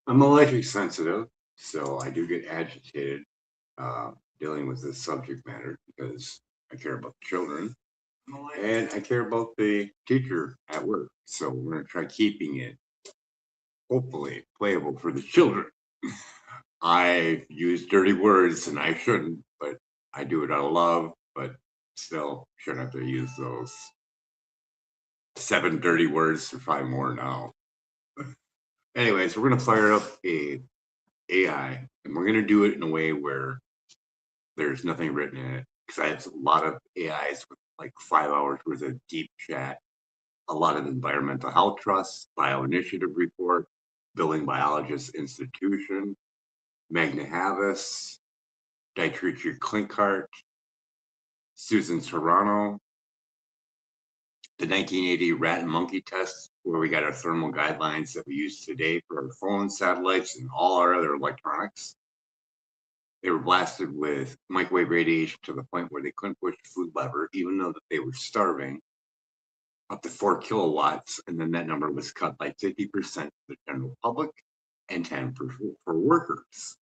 I'm electric sensitive, so I do get agitated dealing with this subject matter because I care about the children and I care about the teacher at work. So we're going to try keeping it hopefully playable for the children. I use dirty words and I shouldn't, but I do it out of love, but still shouldn't have to use those 7 dirty words or 5 more now. Anyways, we're going to fire up a AI and we're going to do it in a way where there's nothing written in it because I have a lot of AIs with like 5 hours worth of deep chat, a lot of environmental health trusts, bioinitiative report, building biologist institution, Magna Havas, Dietrich Klinkart, Susan Serrano, the 1980 rat and monkey test, where we got our thermal guidelines that we use today for our phones, satellites, and all our other electronics. They were blasted with microwave radiation to the point where they couldn't push the food lever, even though that they were starving, up to 4 kilowatts. And then that number was cut by 50% for the general public and 10 for workers.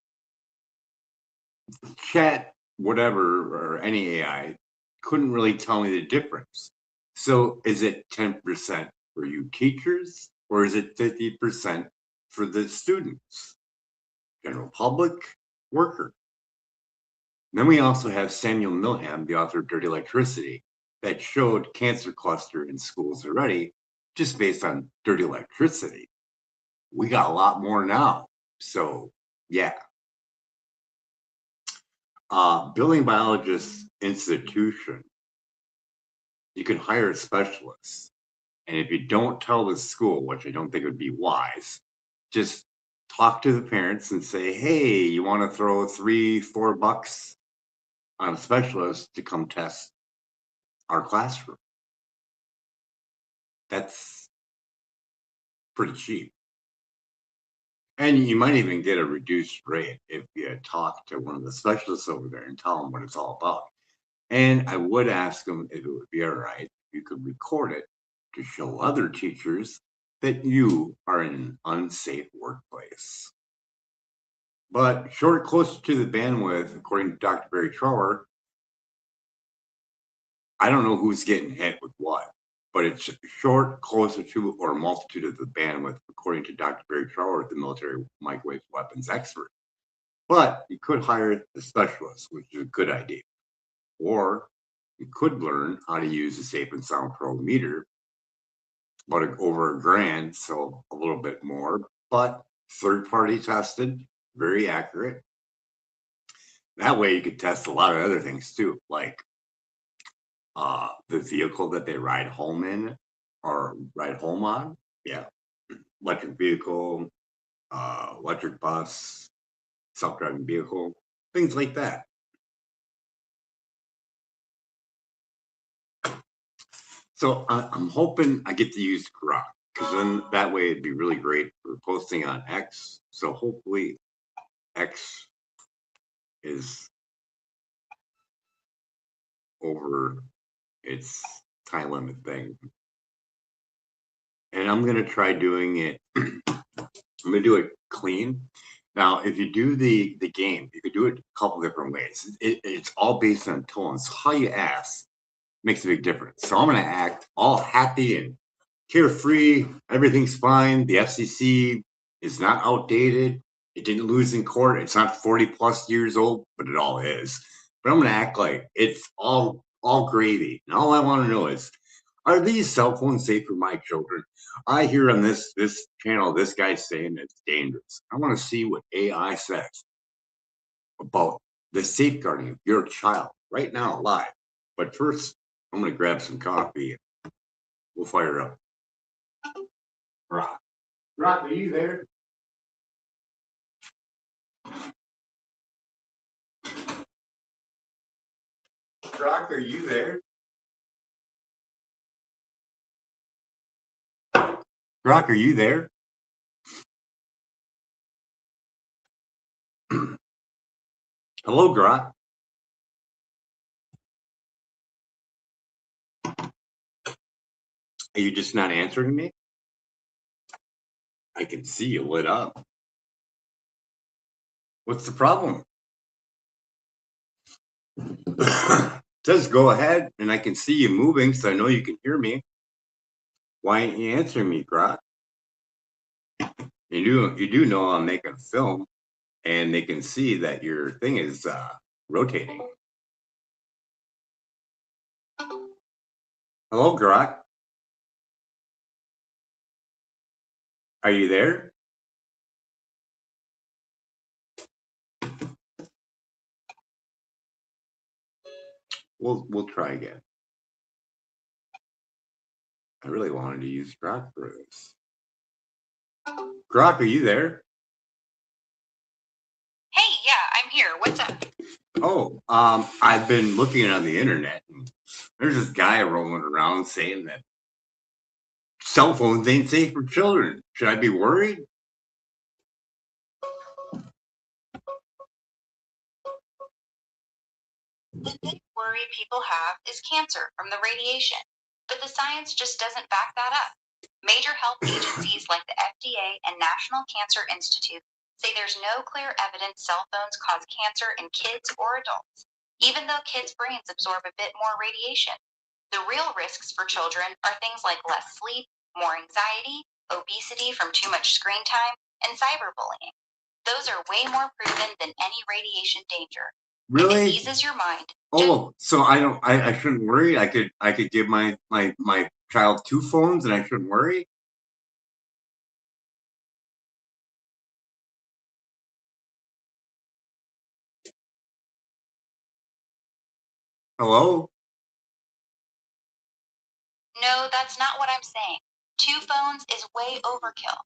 Chat, whatever, or any AI couldn't really tell me the difference. So is it 10% for you teachers or is it 50% for the students, general public, worker? Then we also have Samuel Milham, the author of Dirty Electricity, that showed cancer cluster in schools already just based on dirty electricity. We got a lot more now. So, yeah. Building Biologist Institution, you can hire a specialist. And if you don't tell the school, which I don't think would be wise, just talk to the parents and say, hey, you want to throw $3-4 on a specialist to come test our classroom? That's pretty cheap. And you might even get a reduced rate if you talk to one of the specialists over there and tell them what it's all about. And I would ask them if it would be all right if you could record it to show other teachers that you are in an unsafe workplace. But short closer to the bandwidth, according to Dr. Barry Trower, I don't know who's getting hit with what, but it's short closer to or a multitude of the bandwidth, according to Dr. Barry Trower, the military microwave weapons expert. But you could hire the specialist, which is a good idea. Or you could learn how to use a Safe and Sound Pro meter, about over $1,000, so a little bit more, but third-party tested, very accurate. That way you could test a lot of other things too, like the vehicle that they ride home in or ride home on. Yeah, electric vehicle, electric bus, self-driving vehicle, things like that. So I'm hoping I get to use Grok because then that way it'd be really great for posting on X. So hopefully X is over its time limit thing. And I'm going to try doing it. I'm going to do it clean. Now, if you do the game, you could do it a couple different ways. It's all based on tones. How you ask makes a big difference. So I'm going to act all happy and carefree. Everything's fine. The FCC is not outdated. It didn't lose in court. It's not 40 plus years old, but it all is. But I'm going to act like it's all gravy. And all I want to know is, are these cell phones safe for my children? I hear on this channel, this guy's saying it's dangerous. I want to see what AI says about the safeguarding of your child right now, live. But first, I'm going to grab some coffee. We'll fire up. Rock. Rock, are you there? Rock, are you there? Rock, are you there? Hello, Grok. Are you just not answering me? I can see you lit up. What's the problem? It says go ahead, and I can see you moving, so I know you can hear me. Why ain't you answering me, Grok? You do know I'm making a film, and they can see that your thing is rotating. Hello, Grok. Are you there? We'll try again. I really wanted to use Grok for this. Grok, are you there? Hey, yeah, I'm here. What's up? Oh, I've been looking on the internet, and there's this guy rolling around saying that cell phones ain't safe for children. Should I be worried? The big worry people have is cancer from the radiation, but the science just doesn't back that up. Major health agencies like the FDA and National Cancer Institute say there's no clear evidence cell phones cause cancer in kids or adults, even though kids' brains absorb a bit more radiation. The real risks for children are things like less sleep, more anxiety, obesity from too much screen time, and cyberbullying. Those are way more proven than any radiation danger. Really? If it eases your mind. Oh, so I shouldn't worry. I could give my child 2 phones and I shouldn't worry. Hello? No, that's not what I'm saying. 2 phones is way overkill.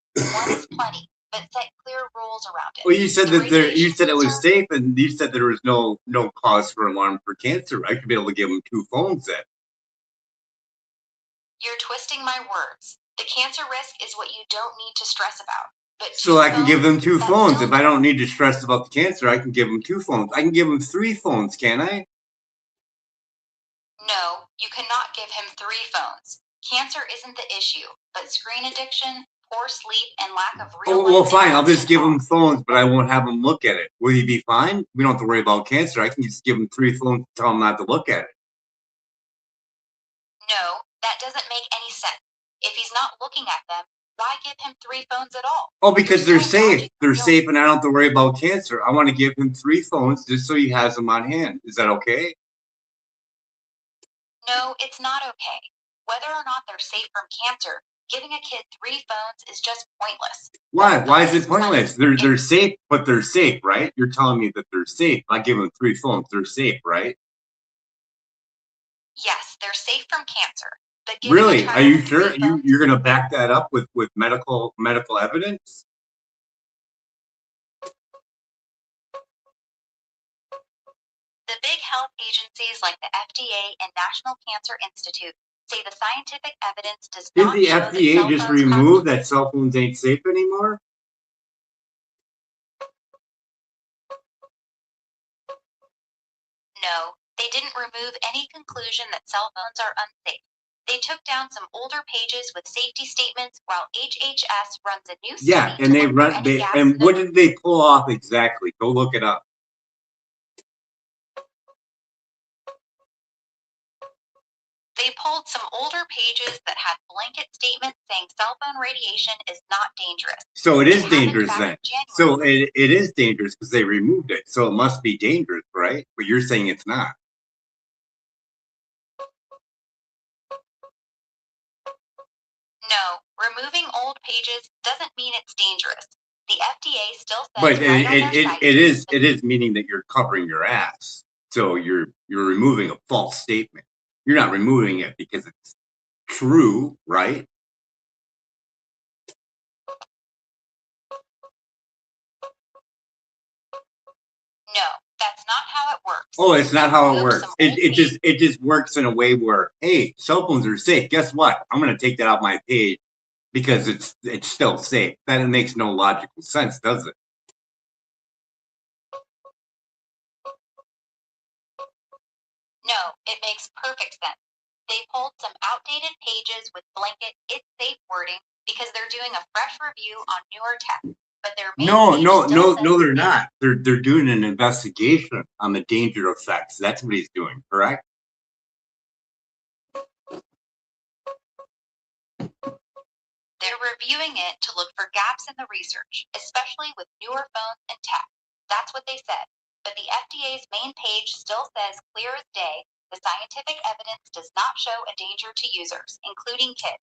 1 is plenty, but set clear rules around it. Well, you said The that you said it was concern- safe, and you said there was no cause for alarm for cancer. I should be able to give them 2 phones then. You're twisting my words. The cancer risk is what you don't need to stress about. But So I can give them 2 that's phones. still- If I don't need to stress about the cancer, I can give them 2 phones. I can give them 3 phones, can I? No, you cannot give him 3 phones. Cancer isn't the issue, but screen addiction, poor sleep, and lack of real Oh, well, life fine. I'll just give him interaction phones, but I won't have him look at it. Will he be fine? We don't have to worry about cancer. I can just give him 3 phones and tell him not to look at it. No, that doesn't make any sense. If he's not looking at them, why give him 3 phones at all? Oh, because they're Still safe. dodging They're the safe, and I don't have to worry about cancer. I want to give him 3 phones just so he has them on hand. Is that okay? No, it's not okay. Whether or not they're safe from cancer, giving a kid 3 phones is just pointless. Why? Why is it pointless? They're safe, but they're safe, right? You're telling me that they're safe. I give them 3 phones. They're safe, right? Yes, they're safe from cancer. But giving Really? a child Are you 3 sure? phones- You're going to back that up with medical evidence? The big health agencies like the FDA and National Cancer Institute say the scientific evidence does Did not the show that FDA cell just phones remove that cell phones ain't safe anymore? No, they didn't remove any conclusion that cell phones are unsafe. They took down some older pages with safety statements while HHS runs a new study. Yeah, and they run. And what did they pull off exactly? Go look it up. They pulled some older pages that had blanket statements saying cell phone radiation is not dangerous. So it is It happened dangerous back then. in January. So it is dangerous because they removed it. So it must be dangerous, right? But you're saying it's not. No, removing old pages doesn't mean it's dangerous. The FDA still says But right on their site it is meaning that you're covering your ass. So you're removing a false statement. You're not removing it because it's true, right? No, that's not how it works. Oh, it's not how it Remove works. some old It just works in a way where, hey, cell phones are safe. Guess what? I'm gonna take that off my page because it's still safe. That makes no logical sense, does it? No, it makes perfect sense. They pulled some outdated pages with blanket "it's safe" wording because they're doing a fresh review on newer tech. but their main No, page no, still no, says no, they're it- not. They're doing an investigation on the danger effects. That's what he's doing, correct? They're reviewing it to look for gaps in the research, especially with newer phones and tech. That's what they said. But the FDA's main page still says clear as day, the scientific evidence does not show a danger to users, including kids.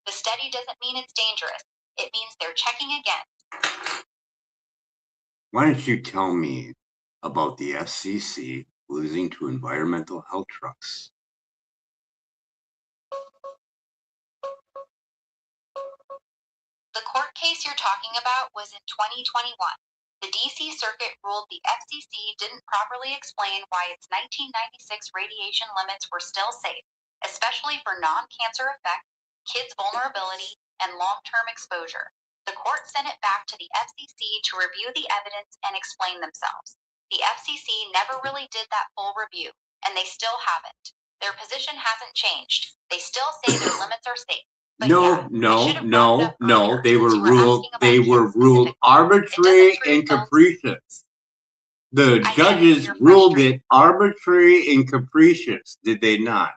The study doesn't mean it's dangerous. It means they're checking again. Why don't you tell me about the FCC losing to environmental health trucks? The court case you're talking about was in 2021. The DC Circuit ruled the FCC didn't properly explain why its 1996 radiation limits were still safe, especially for non-cancer effects, kids' vulnerability, and long-term exposure. The court sent it back to the FCC to review the evidence and explain themselves. The FCC never really did that full review, and they still haven't. Their position hasn't changed. They still say their limits are safe. But No, yeah, I no, should have brought it no, up no. earlier, They since were you were ruled. asking about They kids were ruled specifically. arbitrary It doesn't and prove capricious. The I get it, judges you're ruled frustrated. it arbitrary and capricious, did they not?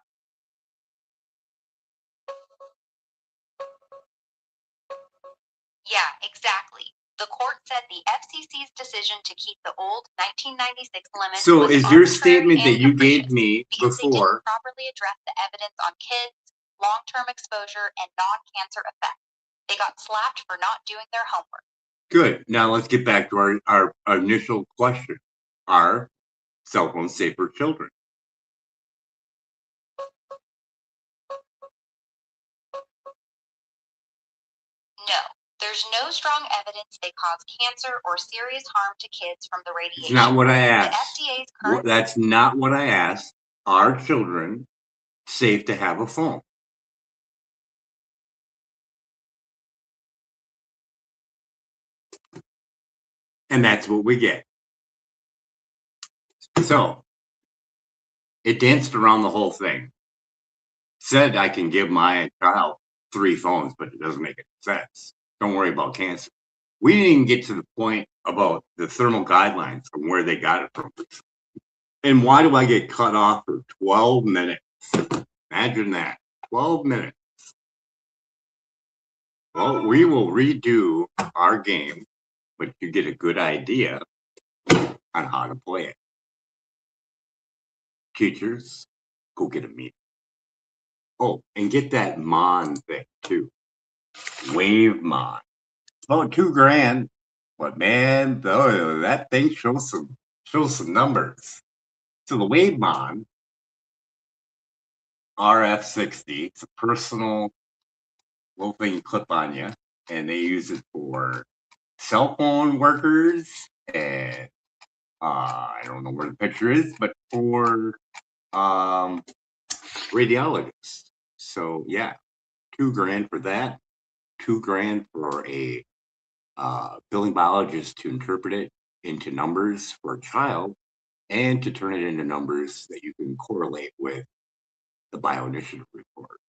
Yeah, exactly. The court said the FCC's decision to keep the old 1996 limits So was is your arbitrary statement that and you gave capricious me because they before, didn't properly address the evidence on kids, long-term exposure, and non-cancer effects. They got slapped for not doing their homework. good. Now let's get back to our initial question. Are cell phones safe for children? No, there's no strong evidence they cause cancer or serious harm to kids from the radiation. It's not what I The asked. FDA's current That's not what I asked. Are children safe to have a phone? And that's what we get. So it danced around the whole thing. Said I can give my child 3 phones, but it doesn't make any sense. Don't worry about cancer. We didn't even get to the point about the thermal guidelines from where they got it from. And why do I get cut off for 12 minutes? Imagine that. 12 minutes. Well, we will redo our game, but you get a good idea on how to play it. Teachers, go get a meeting. Oh, and get that Mon thing too. Wave Mon. About $2,000, but man, that thing shows some numbers. So the Wave Mon RF60, it's a personal little thing you clip on you, and they use it for cell phone workers and I don't know where the picture is, but for radiologists. So yeah, $2,000 for that. $2,000 for a billing biologist to interpret it into numbers for a child and to turn it into numbers that you can correlate with the bioinitiative report.